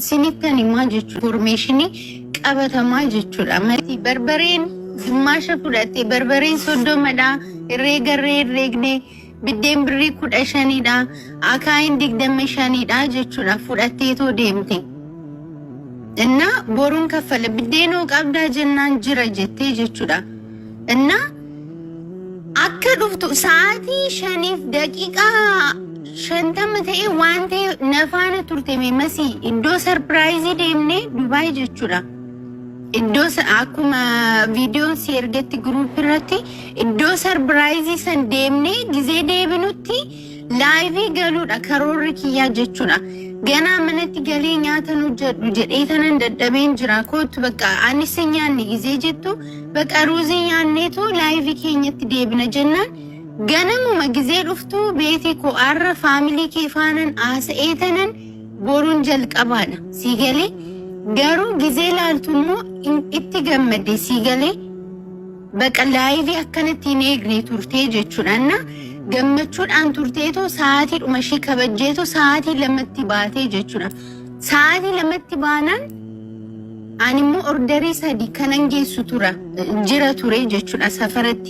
sinitani ma jechu formationi qabatama jechuudha mati barbareen maasha fudhate barbareen soddomadha reegne biddeen birrii 15dha akaayin 25dha jechuudha fudhateetoo deemte እና ቦሩን ከፈለ biddeen qabda jennaan jira jettee jechuudha እና አከዱፍቱ ሰዓቲ ሸኒፍ ደቂቃ ሸንተም ተይ ዋንቴ ነፋነ ቱርቴሜ መሲ ኢዶ ሰርፕራይዝ ደምኔ ዱባይ ጀቹራ ኢዶ አኩማ ቪዲዮ ሲርገት ግሩፕ ረቲ ኢዶ ሰርፕራይዝ ሰን ደምኔ ጊዜ ደብኑቲ ላይቭ ገሉዳ ከሮርኪያ ጀቹራ ገና ምንት ገሌኛ ተኑጀዱ ጀዴተን እንደደበን ጅራ ኮት በቃ አንስኛን ጊዜ ጀቱ በቃ ሩዚያኔቱ ላይቭ ኬኝት ደብነ ጀናን ገነሙ መግዜ ዱፍቱ ቤቴኮ አረ ፋሚሊ ኬፋነን አሰኤተነን ቦሩን ጀልቀባለ ሲገሌ ገሩ ጊዜ ላልቱሞ ኢትገመደ ሲገሌ በቃ ላይቭ ያከነት ይኔግኔ ቱርቴ ጀቹናና ገመቹን አንቱርቴቶ ሰዓቲ ዱመሺ ከበጀቶ ሰዓቲ ለምትባቴ ጀቹና ሰዓቲ ለምትባናን አንሙ ኦርደሪ ሰዲ ከነንጌሱ ቱራ ጅራ ቱሬ ጀቹና ሰፈረት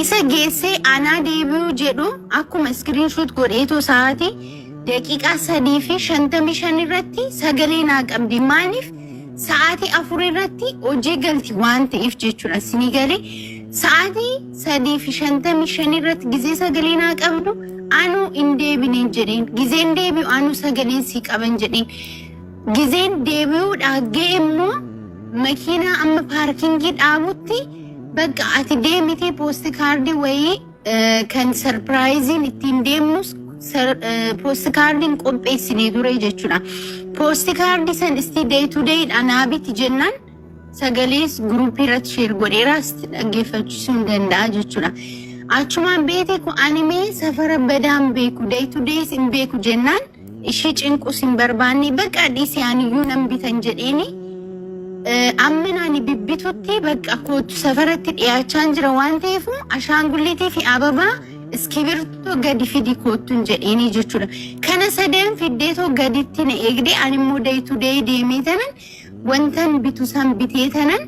isa geesse ana deebiu jedhu akkuma screenshot godheeto saati daqiiqa 3 fi 55 irratti sagalee naa qabdi maaliif saati 4 irratti hojii galti waan ta'eef jechuudha sini galee saati 3 fi 55 irratti gizee sagalee naa qabdu anu indeebine jedheen gizeen deebiu anu sagalee si qaban jedheen gizeen deebiu dhaagee immoo makiina amma paarkingii dhaabutti በቃ አትዴሚቴ ፖስት ካርድ ወይ ከን ሰርፕራይዝን ኢትንዴሙስ ፖስት ካርድን ቆጴስኔ ዱሬ ጀቹና ፖስት ካርድ ሰን እስቲ ዴይ ቱ ዴይ አናቢት ጀናን ሰገሌስ ግሩፕ ረት ሼር ጎዴራስ ደገፈች ሱንደንዳ ጀቹና አቹማን ቤቴኮ አኒሜ ሰፈረ በዳም ቤኩ ዴይ ቱ ዴይስ ኢን ቤኩ ጀናን እሺ ጭንቁ ሲንበርባኒ በቃ ዲስ ያንዩ ነምቢተን ጀዴኒ አምናኒ ቢቢቶቲ በቃ ኮቱ ሰፈረት ዲያቻን ጅራ ዋንቴፉ አሻንጉሊቲ ፊ አበባ እስኪብርቶ ገዲ ፊዲ ኮቱን ጀዴኒ ጀቹራ ከነሰደን ፊዴቶ ገዲቲነ ኤግዲ አኒሞ ዴይ ቱ ዴይ ዴሜተነን ወንተን ቢቱሳን ቢቴተነን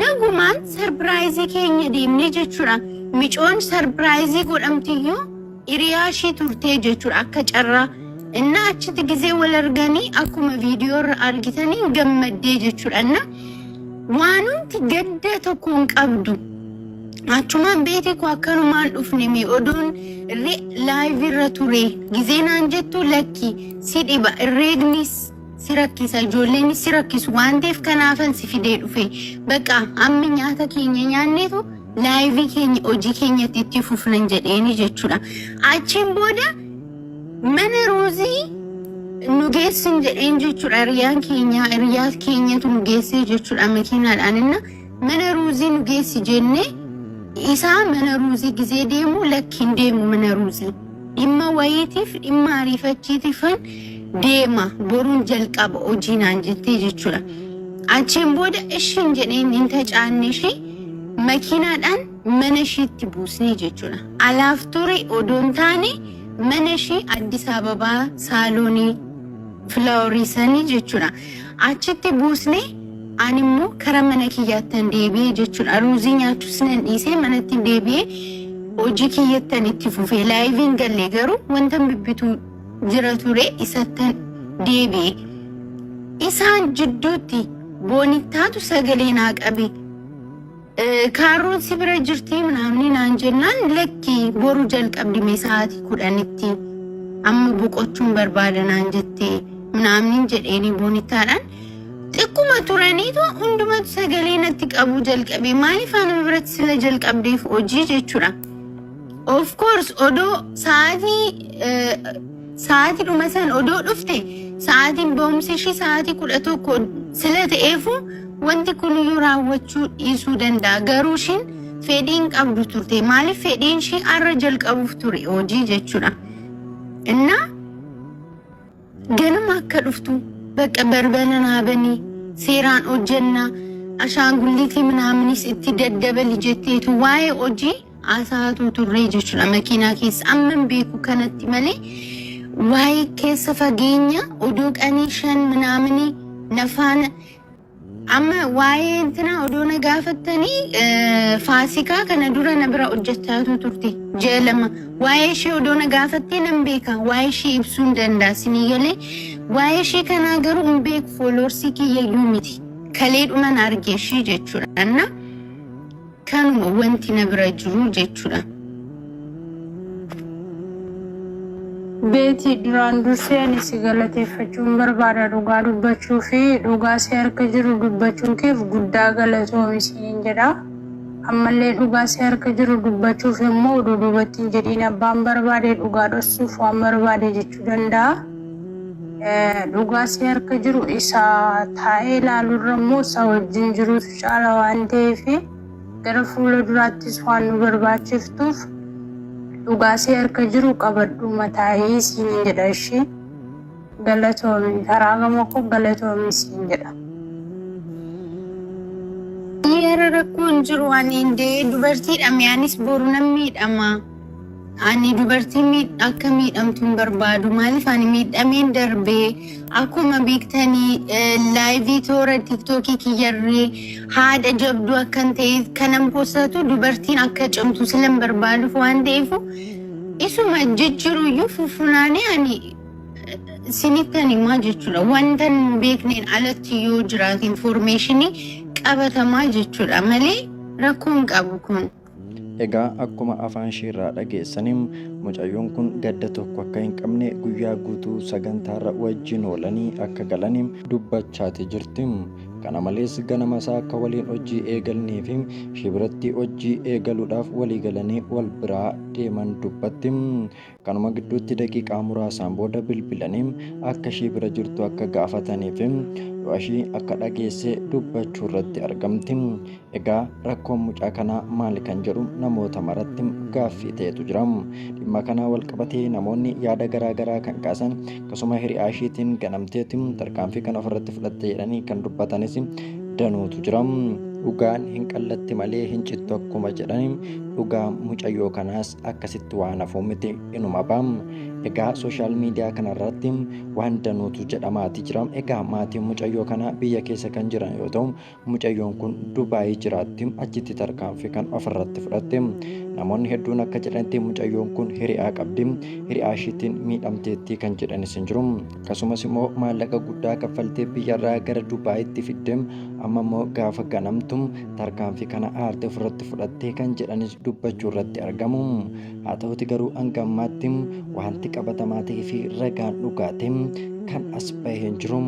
ነጉማን ሰርፕራይዝ ኬኛ ዴምኒ ጀቹራ ሚጮን ሰርፕራይዝ ጎደምቲዩ ኢሪያሺ ቱርቴ ጀቹራ አከጨራ እና አችት ጊዜ ወለርጋኒ አኩመ ቪዲዮ አርጊተኒ ገመዴ ጀቹራና ዋኑን ትገደተ ኮን ቀብዱ አቹማን ቤቴ ኳከሩ ማን ኡፍኒሚ ኦዶን ላይቭ ረቱሬ ጊዜና አንጀቱ ለኪ ሲዲባ ሬግኒስ ሲራኪሳ ጆሌኒ ሲራኪስ ዋንዴፍ ከናፈን ሲፊዴ ዱፌ በቃ አምኛ ተከኘኛኔቱ ላይቭ ኬኝ ኦጂ ኬኝት ይትፉፍነን ጀዴኒ ጀቹራ አቺን ቦዳ من روزي نجس إنجتشر أريان كينيا أريات كينيا تنجس جتشر أمكينا الآننا من روزي نجس جنة إسا من روزي جزيديمو لكن ديمو من روزي إما ويتف إما عرفتيتفن ديما برون جلك أب أوجينا جتي جتشر أتشين بودا إشين جنين إنتاج عنشي مكينا الآن منشي تبوسني جتشر ألافتوري أودون تاني منشي አዲስ አበባ ሳሎኒ ፍላወሪሰኒ ጀቹራ አችቲ ቡስኔ አኒሙ ከረመነኪያተን ዴቢ ጀቹራ ሩዚኛቹ ስነን ኢሴ መነቲ ዴቢ ኦጂኪየተን ኢትፉፌ ላይቪን ገሌገሩ ወንተም ቢቢቱ ጅረቱሬ ኢሰተን ዴቢ ኢሳን ጅዱቲ ቦኒታቱ ሰገሌና ቀቢ ካሮት ሲብረ ጅርቲ ምናምን አንጀናን ለኪ ቦሩ ጀልቀም ዲሜ ሰዓት ኩዳንቲ አም ቡቆቹን በርባደን አንጀቴ ምናምን ጀዴኒ ቦኒታራን ጥቁመ ቱረኒቶ እንዱመት ሰገሌነት ቀቡ ጀልቀቢ ማሊፋን ብረት ስለ ጀልቀብ ዲፍ ኦጂ ጀቹራ ኦፍ ኮርስ ኦዶ ሰዓቲ ዱመሰን ኦዶ ዱፍቴ ሰዓቲን ቦምሲሺ ሰዓቲ ኩለቶ ኮ ስለተኤፉ wanti kun yuraawwachu isu danda garushin fedin qabdu turte mali fedin shi arra jalqabuuf ture hojii jechuudha inna ganama akka duftu beqa barbanana bani seeraan hojjenna ashaangulliti ምናምንስ itti daddabali jetteetu waa'ee hojii asaatu turre jechuudha makiina keessa amman beeku kanatti malee waa'ee keessa fageenya oduu qanishan ምናምን ነፋን amma waa'ee እንትና oduu na gaafattanii faasikaa kana dura na bira hojjettaatu turte jeelama waa'ee ishee oduu na gaafattee nan beeka waa'ee ishee ibsuu hin dandaasinii galee waa'ee ishee kana garuu hin beeku fooloorsii kiyyayyuu miti kaleedhuma na arge ishee jechuudha anna kanuma wanti na bira jiru jechuudha. Beeti duraan dursee ani si galateeffachuun barbaada dhugaa dubbachuu fi dhugaa si harka jiru dubbachuun keef guddaa galatoomi siin jedha. Ammallee dhugaa si harka jiru dubbachuuf immoo oduu dubbatti hin jedhiin abbaan barbaade dhugaa dhossuuf waan barbaade jechuu danda'a. Dhugaa si harka jiru isa taa'ee ilaaluurra immoo isa wajjin jirutu caala waan ta'eef gara fuula duraattis waan nu barbaachiftuuf dhugaa si harka jiru qabadhu mataa'ee siin jedha ishee galatoomi karaa gama koo galatoomi siin jedha. Yeroo rakkoon jiru ani indee dubartiidhaame anis boru nan miidhama. Ani dubartii akka miidhamtuun barbaadu maaliif ani miidhameen darbee akkuma beektanii laayivii toora tiktookii kiyyarree haadha jabduu akkan ta'e kanan poostatu dubartiin akka cimtu silan barbaaduuf waan ta'eef isuma jijjiiruyyuu fufunaanii ani sinittan himaa jechuudha wanta beekneen alatti yoo jiraate informationii qabatamaa jechuudha malee rakkoon qabu kun. Egaa akkuma afaan isheerraa dhageessaniin mucayyoon kun gadda tokko akka hin qabne guyyaa guutuu sagantaarra wajjin oolanii akka galaniin dubbachaati jirti. Kana malees ganama isaa akka waliin hojii eegalanii fi ishee biratti hojii eegaluudhaaf walii galanii wal biraa deeman dubbatti. Kanuma gidduutti daqiiqaa muraasaan booda bilbilanii akka ishee bira jirtu akka gaafatanii fi ishee akka dhageesse dubbachuu irratti argamti. Egaa rakkoon mucaa kanaa maali kan jedhu namoota maratti gaaffii ta'etu jira. Dhimma kana wal qabatee namoonni yaada garaagaraa kan kaasan akkasuma hiriyaa isheetiin ganamteetti tarkaanfii kana ofirratti fudhatte jedhanii kan dubbatanis danuutu jira. Dhugaan hin qallatti malee hin cittu akkuma jedhanii dhugaa mucayyoo kanaas akkasitti waan hafu miti inuma baam. Egaa sooshaal miidiyaa kanarratti waan danuutu jedhamaati jira. Egaa maatiin mucayyoo kana biyya keessa kan jiran yoo ta'u mucayyoon kun Dubaayii jiraatti achitti tarkaanfii kan ofirratti fudhatte. Namoonni hedduun akka jedhanitti mucayyoon kun hiriyaa qabdi. Hiriyaa isheetiin miidhamteetti kan jedhanis hin jiru. Akkasumas immoo maallaqa guddaa kaffaltee biyyarraa gara Dubaayitti fidde amma immoo gaafa ganamtu tarkaanfii kana aarte ofirratti fudhattee kan jedhanis dubbachuu irratti argamu. Haa ta'uti garuu hanga ammaatti wanti qabatamaa ta'ee fi ragaan dhugaatiin kan as bahee hin jiru.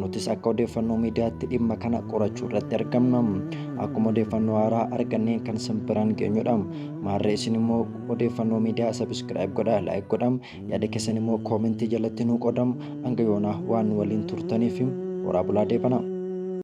Nutis akka odeeffannoo miidiyaatti dhimma kana qorachuu irratti argamna. Akkuma odeeffannoo haaraa arganneen kan isin biraan geenyudha. Maarree isin immoo odeeffannoo miidiyaa sabiskiraayib godhaa, laayik godhaa, yaada keessan immoo koomentii jalatti nuu qoodaa. Hanga yoonaa waan waliin turtaniif horaa bulaa deebana.